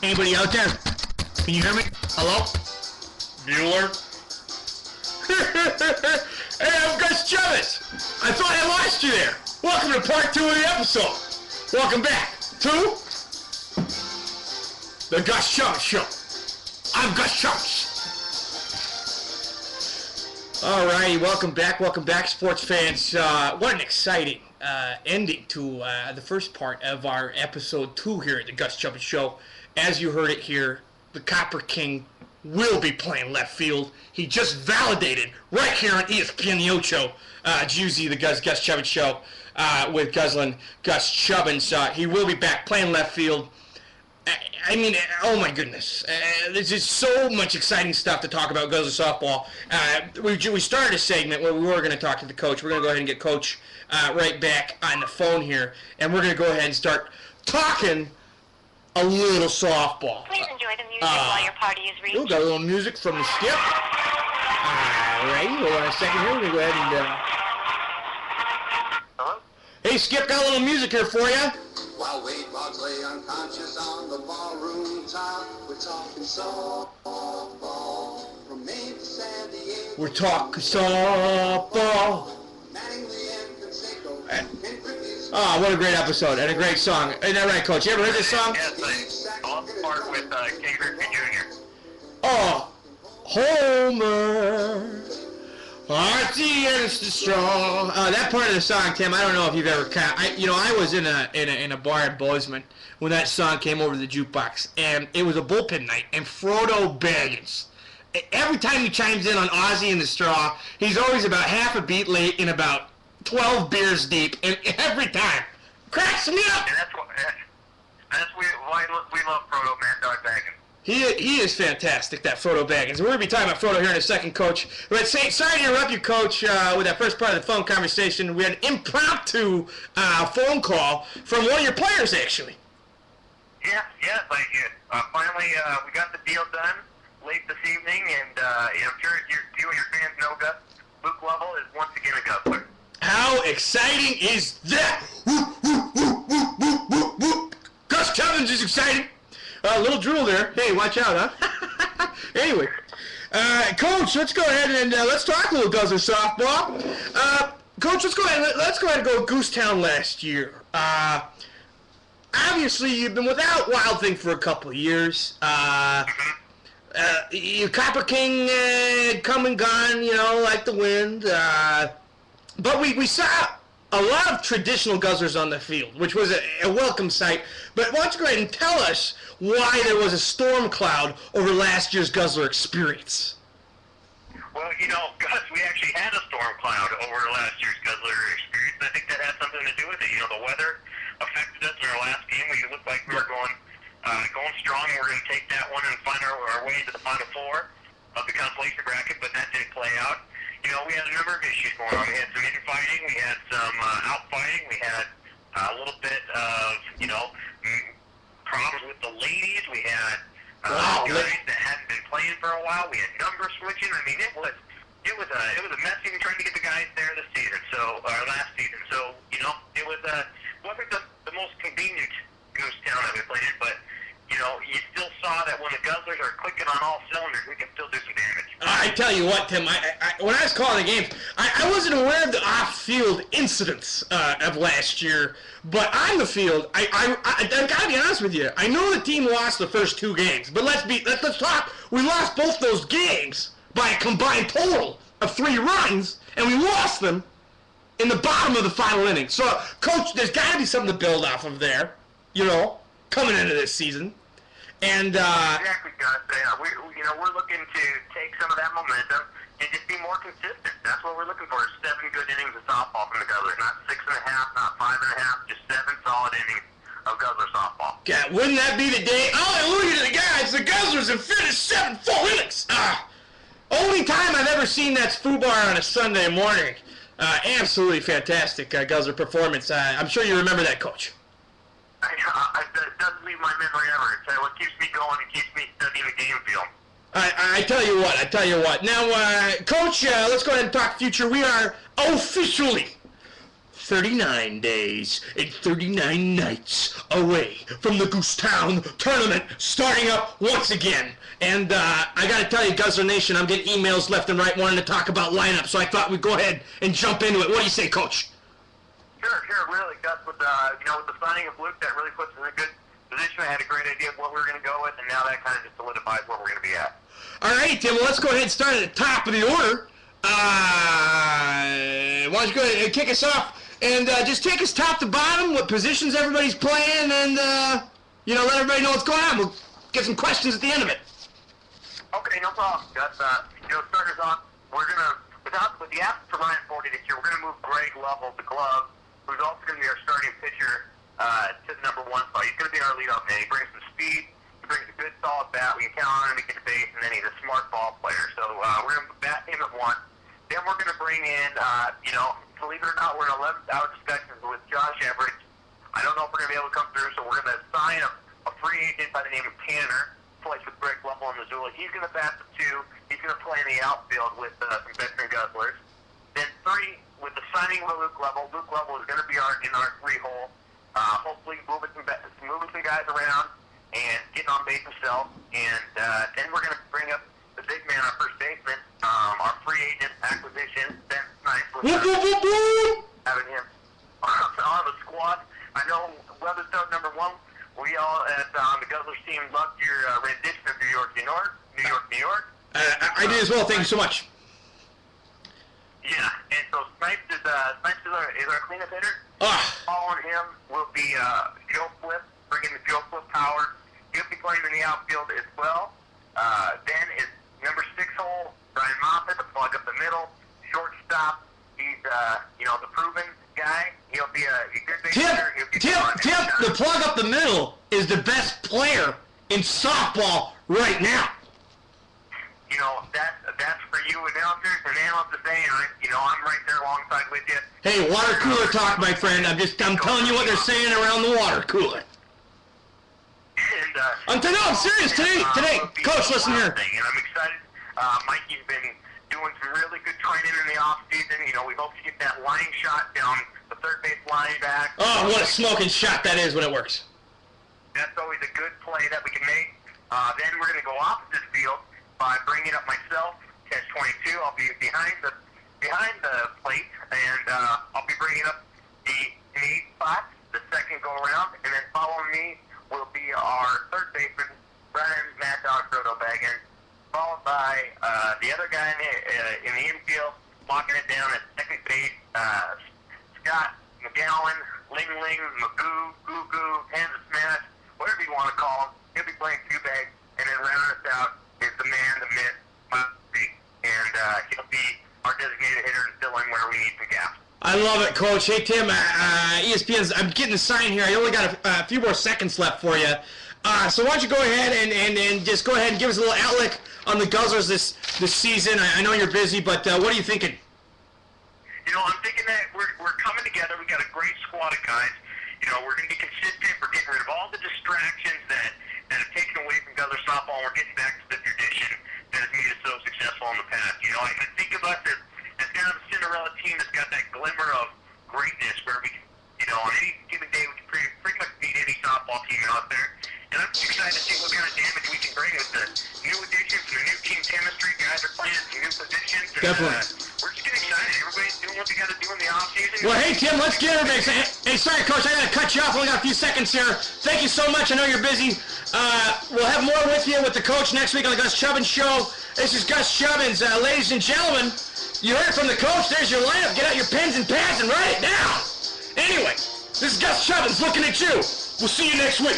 Anybody out there? Can you hear me? Hello? Bueller? Hey, I'm Gus Chubbins. I thought I lost you there. Welcome to part 2 of the episode. Welcome back to the Gus Chubbins Show. I'm Gus Chubbins. Alrighty, welcome back, sports fans. What an exciting ending to the first part of our episode 2 here at the Gus Chubbins Show. As you heard it here, the Copper King will be playing left field. He just validated right here on ESPN The Ocho, Juicy, the Gus Chubbins Show with Gus Chubbins. He will be back playing left field. I mean, oh my goodness. There's just so much exciting stuff to talk about Guzzler softball. We started a segment where we were going to talk to the coach. We're going to go ahead and get Coach right back on the phone here, and we're going to go ahead and start talking a little softball. Please enjoy the music while your party is reached. We've got a little music from the Skip. Alrighty, hold on a second here. We're going to go ahead and... Hello? Hey, Skip, got a little music here for you. While Wade Boggs lay unconscious on the ballroom top, we're talking softball. From Maine to San Diego. We're talking softball. Mattingly and Conseco. Oh, what a great episode and a great song. Isn't that right, Coach? You ever heard this song? Yes, I love the part with Ken Griffey Jr. Oh, Homer, Archie and the straw. That part of the song, Tim, I don't know if you've ever caught. I was in a bar in Bozeman when that song came over the jukebox, and it was a bullpen night, and Frodo Baggins, every time he chimes in on Ozzy and the Straw, he's always about half a beat late and about 12 beers deep, and every time cracks me up. And that's why we love Frodo Mad Dog Baggins. He is fantastic, that Frodo Baggins. We're going to be talking about Frodo here in a second, Coach. But sorry to interrupt you, Coach, with that first part of the phone conversation. We had an impromptu phone call from one of your players, actually. Yeah, thank you. Finally, we got the deal done late this evening, and I'm sure you and your fans know Gus. Luke Lovell is once again a Guzzler. How exciting is that? Gus Chubbins is excited. A little drool there. Hey, watch out, huh? Anyway, Coach, let's go ahead and let's talk a little Guzzler softball. Coach, let's go ahead and go Goosetown last year. Obviously, you've been without Wild Thing for a couple of years. Copper King come and gone, like the wind. But we saw a lot of traditional Guzzlers on the field, which was a welcome sight. But why don't you go ahead and tell us why there was a storm cloud over last year's Guzzler experience? Well, Gus, we actually had a storm cloud over last year's Guzzler experience. I think that had something to do with it. The weather affected us in our last game. We looked like we were going strong. We were going to take that one and find our way into the Final Four of the consolation bracket, but that didn't play out. We had a number of issues going on. We had some infighting, we had some outfighting, we had a little bit of, problems with the ladies. We had guys that hadn't been playing for a while. We had number switching. I mean, it was a mess even trying to get the guys there this season. Last season. So it wasn't the most convenient goose town that we played in, but you still saw that when the Guzzlers are clicking on all cylinders, we can still do some damage. I tell you what, Tim, when I was calling the games, I wasn't aware of the off-field incidents of last year, but on the field, I gotta be honest with you, I know the team lost the first 2 games, but let's talk, we lost both those games by a combined total of 3 runs, and we lost them in the bottom of the final inning. So, Coach, there's gotta be something to build off of there, coming into this season. And exactly, Gus. We're looking to take some of that momentum and just be more consistent. That's what we're looking for: 7 good innings of softball from the Guzzlers, not 6.5, not 5.5, just 7 solid innings of Guzzler softball. God, wouldn't that be the day? Hallelujah to the guys! The Guzzlers have finished 7 full innings. Only time I've ever seen that FUBAR on a Sunday morning. Absolutely fantastic Guzzler performance. I'm sure you remember that, Coach. It doesn't leave my memory ever. It's what keeps me going and keeps me studying the game film. I tell you what. Now, Coach, let's go ahead and talk future. We are officially 39 days and 39 nights away from the Goose Town tournament starting up once again. And I got to tell you, Guzzler Nation, I'm getting emails left and right wanting to talk about lineup, so I thought we'd go ahead and jump into it. What do you say, Coach? Sure, really, Gus. With the signing of Luke, that really puts us in a good position. I had a great idea of what we were going to go with, and now that kind of just solidifies where we're going to be at. All right, Tim. Well, let's go ahead and start at the top of the order. Why don't you go ahead and kick us off and just take us top to bottom, what positions everybody's playing, and let everybody know what's going on. We'll get some questions at the end of it. Okay, no problem, Gus. Starters off, we're gonna with the absence of Ryan Forty this year, we're gonna move Greg Lovell, the glove, who's also gonna be our starting pitcher to the number 1 spot. He's gonna be our leadoff man. He brings some speed. He brings a good, solid bat. We can count on him to get the base, and then he's a smart ball player. So we're gonna bat him at 1. Then we're going to bring in, believe it or not, we're in 11th-hour discussions with Josh Everett. I don't know if we're going to be able to come through, so we're going to sign a free agent by the name of Tanner, plays with Greg Lovell in Missoula. He's going to bat the 2. He's going to play in the outfield with some veteran Guzzlers. Then 3, with the signing of Luke Lovell. Luke Lovell is going to be in our 3-hole, hopefully moving some guys around and getting on base himself. And then we're going to bring up the big man, our first baseman, our free agent acquisition. That's nice. Having him on the squad. I know WEBISODE number 1. We all at the Guzzlers team loved your rendition of New York, New York. I did as well. Thank you so much. Yeah, and so Snipes is our cleanup hitter. Following him will be Joe Flip, bringing the Joe Flip power. He'll be playing in the outfield as well. Then is number 6 hole, Brian Moffitt, the plug up the middle, shortstop. He's, the proven guy. He'll be a good base hitter. Tip, the plug up the middle is the best player in softball right now. That's for you announcers and analysts to say, and I'm right there alongside with you. Hey, water cooler talk, my friend. I'm telling you what they're saying around the water cooler. I'm serious. Today, Coach, listen here. And I'm excited. Mikey's been doing some really good training in the off-season. We hope to get that line shot down the third base line back. Oh, what a smoking shot that is when it works. That's always a good play that we can make. Then we're going to go opposite field by bringing up myself, catch 22. I'll be behind the plate, and I'll be bringing up the 8 spot, the second go around, and then following me will be our third baseman, Brian Mad Dog Soto Baggins, followed by the other guy in the infield, locking it down at second base, Scott McGowan, Ling Ling, Magoo, Goo Goo, Hands of Smash, whatever you want to call him. He'll be playing 2 bags, and then rounding us out is the man, the myth, and he'll be our designated hitter and fill in where we need some gaps. I love it, Coach. Hey, Tim, ESPN's, I'm getting the sign here. I only got a few more seconds left for you. So why don't you go ahead and just go ahead and give us a little outlook on the Guzzlers this season. I know you're busy, but what are you thinking? I'm thinking that we're coming together. We got a great squad of guys. We're going to be consistent. We're getting rid of all the distractions that have taken away from Guzzler softball. We're getting back to the tradition that has made us so successful in the past. I think of us as kind of a Cinderella team that's got that glimmer of greatness where we can, on any given day, we can pretty much beat any softball team out there. And I'm excited to see what kind of damage we can bring with the new additions, the new team chemistry. Guys are playing some new positions. And, Definitely. We're just getting excited. Everybody's doing what they got to do in the offseason. Well, hey, Tim, let's get her mix. Hey, sorry, Coach, I got to cut you off. We only got a few seconds here. Thank you so much. I know you're busy. We'll have more with you with the coach next week on the Gus Chubbins Show. This is Gus Chubbins. Ladies and gentlemen, you heard from the coach. There's your lineup. Get out your pens and pads and write it down. Anyway, this is Gus Chubbins looking at you. We'll see you next week.